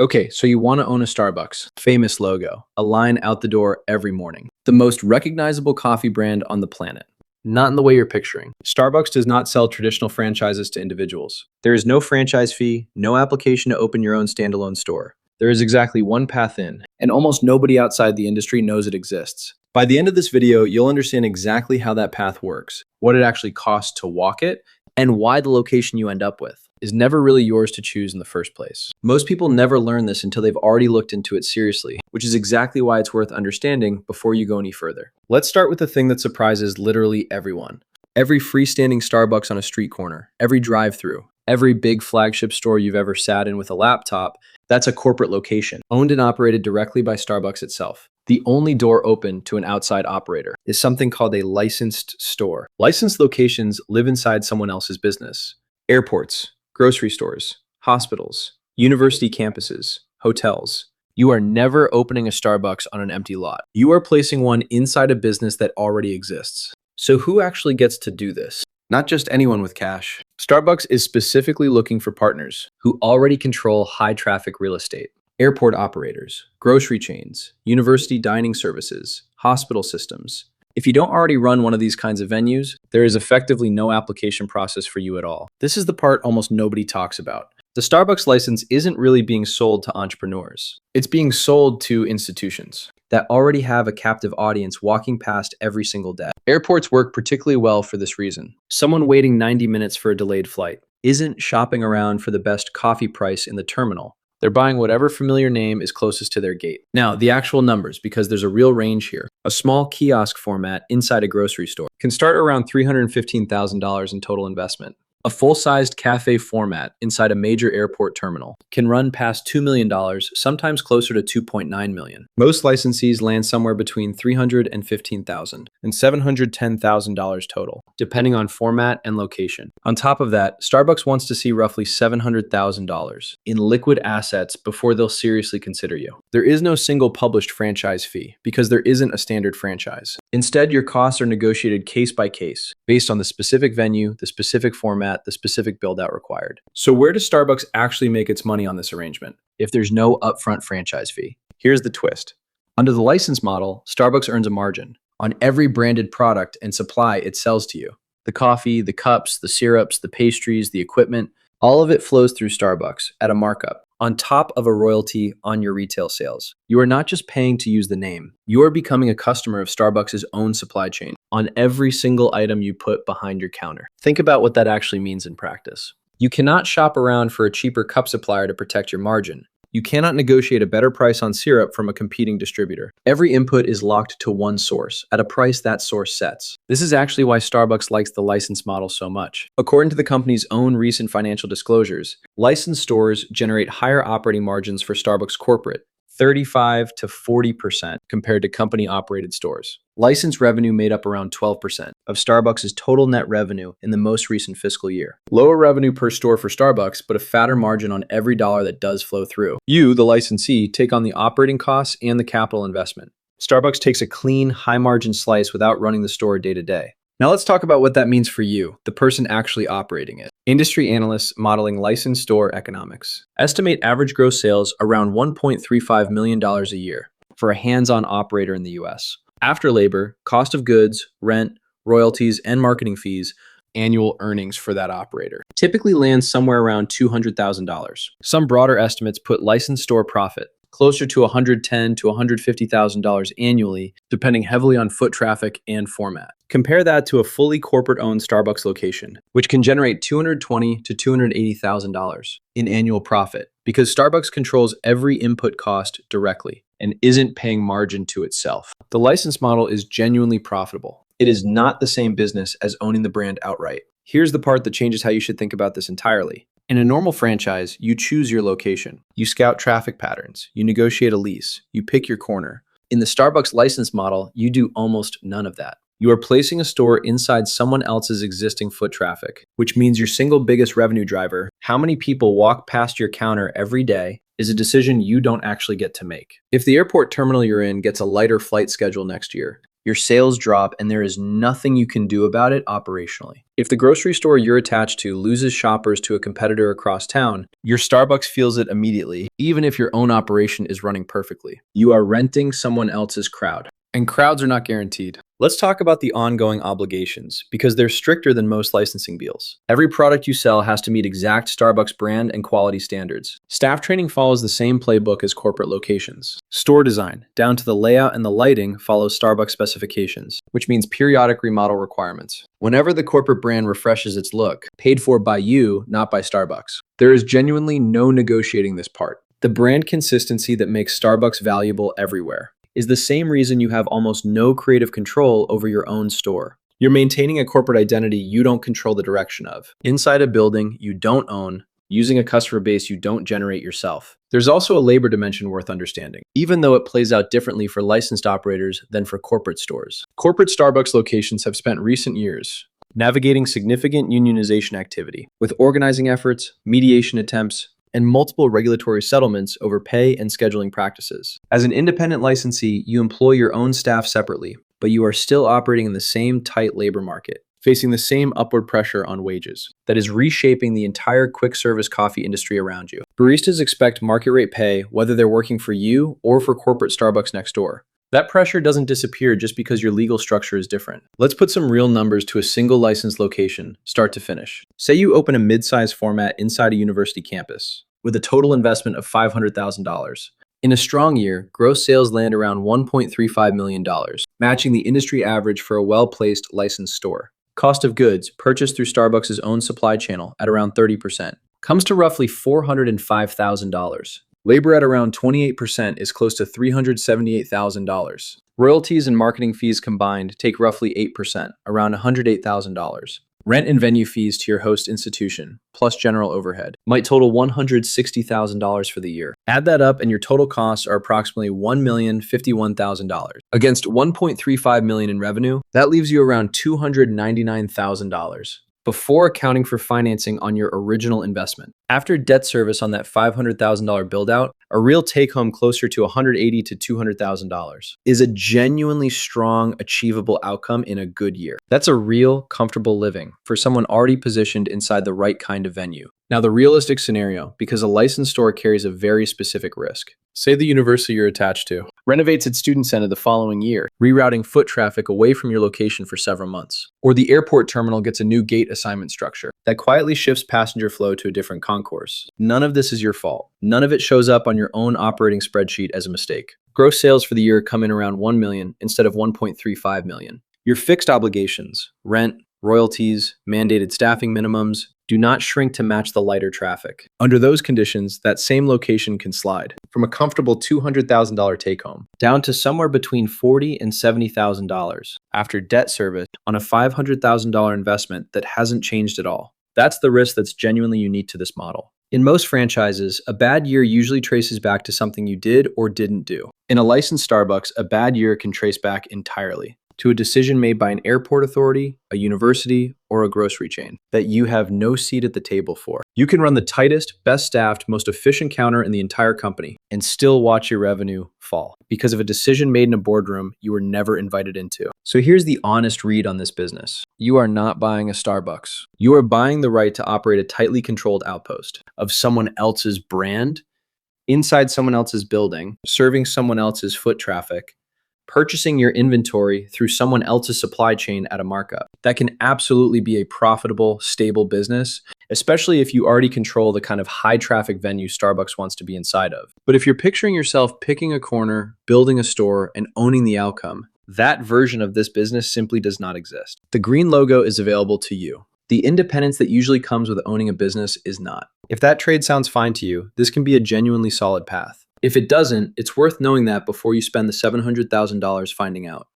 Okay, so you want to own a Starbucks. Famous logo, a line out the door every morning. The most recognizable coffee brand on the planet. Not in the way you're picturing. Starbucks does not sell traditional franchises to individuals. There is no franchise fee, no application to open your own standalone store. There is exactly one path in, and almost nobody outside the industry knows it exists. By the end of this video, you'll understand exactly how that path works, what it actually costs to walk it, and why the location you end up with is never really yours to choose in the first place. Most people never learn this until they've already looked into it seriously, which is exactly why it's worth understanding before you go any further. Let's start with the thing that surprises literally everyone. Every freestanding Starbucks on a street corner, every drive-thru, every big flagship store you've ever sat in with a laptop, that's a corporate location, owned and operated directly by Starbucks itself. The only door open to an outside operator is something called a licensed store. Licensed locations live inside someone else's business. Airports, grocery stores, hospitals, university campuses, hotels. You are never opening a Starbucks on an empty lot. You are placing one inside a business that already exists. So who actually gets to do this? Not just anyone with cash. Starbucks is specifically looking for partners who already control high traffic real estate. Airport operators, grocery chains, university dining services, hospital systems. If you don't already run one of these kinds of venues, there is effectively no application process for you at all. This is the part almost nobody talks about. The Starbucks license isn't really being sold to entrepreneurs. It's being sold to institutions that already have a captive audience walking past every single day. Airports work particularly well for this reason. Someone waiting 90 minutes for a delayed flight isn't shopping around for the best coffee price in the terminal. They're buying whatever familiar name is closest to their gate. Now, the actual numbers, because there's a real range here. A small kiosk format inside a grocery store can start around $315,000 in total investment. A full-sized cafe format inside a major airport terminal can run past $2 million, sometimes closer to $2.9 million. Most licensees land somewhere between $315,000 and $710,000 total, depending on format and location. On top of that, Starbucks wants to see roughly $700,000 in liquid assets before they'll seriously consider you. There is no single published franchise fee because there isn't a standard franchise. Instead, your costs are negotiated case by case, based on the specific venue, the specific format, the specific build-out required. So where does Starbucks actually make its money on this arrangement if there's no upfront franchise fee? Here's the twist. Under the license model, Starbucks earns a margin on every branded product and supply it sells to you. The coffee, the cups, the syrups, the pastries, the equipment, all of it flows through Starbucks at a markup, on top of a royalty on your retail sales. You are not just paying to use the name. You are becoming a customer of Starbucks' own supply chain on every single item you put behind your counter. Think about what that actually means in practice. You cannot shop around for a cheaper cup supplier to protect your margin. You cannot negotiate a better price on syrup from a competing distributor. Every input is locked to one source, at a price that source sets. This is actually why Starbucks likes the license model so much. According to the company's own recent financial disclosures, licensed stores generate higher operating margins for Starbucks corporate, 35 to 40% compared to company-operated stores. License revenue made up around 12% of Starbucks' total net revenue in the most recent fiscal year. Lower revenue per store for Starbucks, but a fatter margin on every dollar that does flow through. You, the licensee, take on the operating costs and the capital investment. Starbucks takes a clean, high-margin slice without running the store day to day. Now let's talk about what that means for you, the person actually operating it. Industry analysts modeling licensed store economics estimate average gross sales around $1.35 million a year for a hands-on operator in the US. After labor, cost of goods, rent, royalties, and marketing fees, annual earnings for that operator typically lands somewhere around $200,000. Some broader estimates put licensed store profit closer to $110,000 to $150,000 annually, depending heavily on foot traffic and format. Compare that to a fully corporate-owned Starbucks location, which can generate $220,000 to $280,000 in annual profit, because Starbucks controls every input cost directly and isn't paying margin to itself. The license model is genuinely profitable. It is not the same business as owning the brand outright. Here's the part that changes how you should think about this entirely. In a normal franchise, you choose your location. You scout traffic patterns. You negotiate a lease. You pick your corner. In the Starbucks license model, you do almost none of that. You are placing a store inside someone else's existing foot traffic, which means your single biggest revenue driver, how many people walk past your counter every day, is a decision you don't actually get to make. If the airport terminal you're in gets a lighter flight schedule next year, Your sales drop, and there is nothing you can do about it operationally. If the grocery store you're attached to loses shoppers to a competitor across town, your Starbucks feels it immediately, even if your own operation is running perfectly. You are renting someone else's crowd. And crowds are not guaranteed. Let's talk about the ongoing obligations, because they're stricter than most licensing deals. Every product you sell has to meet exact Starbucks brand and quality standards. Staff training follows the same playbook as corporate locations. Store design, down to the layout and the lighting, follows Starbucks specifications, which means periodic remodel requirements. Whenever the corporate brand refreshes its look, paid for by you, not by Starbucks. There is genuinely no negotiating this part. The brand consistency that makes Starbucks valuable everywhere is the same reason you have almost no creative control over your own store. You're maintaining a corporate identity you don't control the direction of. Inside a building you don't own, using a customer base you don't generate yourself. There's also a labor dimension worth understanding, even though it plays out differently for licensed operators than for corporate stores. Corporate Starbucks locations have spent recent years navigating significant unionization activity, with organizing efforts, mediation attempts, and multiple regulatory settlements over pay and scheduling practices. As an independent licensee, you employ your own staff separately, but you are still operating in the same tight labor market, facing the same upward pressure on wages that is reshaping the entire quick service coffee industry around you. Baristas expect market rate pay whether they're working for you or for corporate Starbucks next door. That pressure doesn't disappear just because your legal structure is different. Let's put some real numbers to a single licensed location, start to finish. Say you open a mid-size format inside a university campus with a total investment of $500,000. In a strong year, gross sales land around $1.35 million, matching the industry average for a well-placed licensed store. Cost of goods, purchased through Starbucks' own supply channel at around 30%, comes to roughly $405,000. Labor at around 28% is close to $378,000. Royalties and marketing fees combined take roughly 8%, around $108,000. Rent and venue fees to your host institution, plus general overhead, might total $160,000 for the year. Add that up and your total costs are approximately $1,051,000. Against $1.35 million in revenue, that leaves you around $299,000. Before accounting for financing on your original investment. After debt service on that $500,000 build out, a real take home closer to $180,000 to $200,000 is a genuinely strong, achievable outcome in a good year. That's a real, comfortable living for someone already positioned inside the right kind of venue. Now, the realistic scenario, because a licensed store carries a very specific risk. Say the university you're attached to renovates its student center the following year, rerouting foot traffic away from your location for several months. Or the airport terminal gets a new gate assignment structure that quietly shifts passenger flow to a different concourse. None of this is your fault. None of it shows up on your own operating spreadsheet as a mistake. Gross sales for the year come in around $1 million instead of $1.35 million. Your fixed obligations, rent, royalties, mandated staffing minimums, do not shrink to match the lighter traffic. Under those conditions, that same location can slide from a comfortable $200,000 take-home down to somewhere between $40,000 and $70,000 after debt service on a $500,000 investment that hasn't changed at all. That's the risk that's genuinely unique to this model. In most franchises, a bad year usually traces back to something you did or didn't do. In a licensed Starbucks, a bad year can trace back entirely to a decision made by an airport authority, a university, or a grocery chain that you have no seat at the table for. You can run the tightest, best staffed, most efficient counter in the entire company and still watch your revenue fall because of a decision made in a boardroom you were never invited into. So here's the honest read on this business. You are not buying a Starbucks. You are buying the right to operate a tightly controlled outpost of someone else's brand, inside someone else's building, serving someone else's foot traffic, purchasing your inventory through someone else's supply chain at a markup. That can absolutely be a profitable, stable business, especially if you already control the kind of high traffic venue Starbucks wants to be inside of. But if you're picturing yourself picking a corner, building a store, and owning the outcome, that version of this business simply does not exist. The green logo is available to you. The independence that usually comes with owning a business is not. If that trade sounds fine to you, this can be a genuinely solid path. If it doesn't, it's worth knowing that before you spend the $700,000 finding out.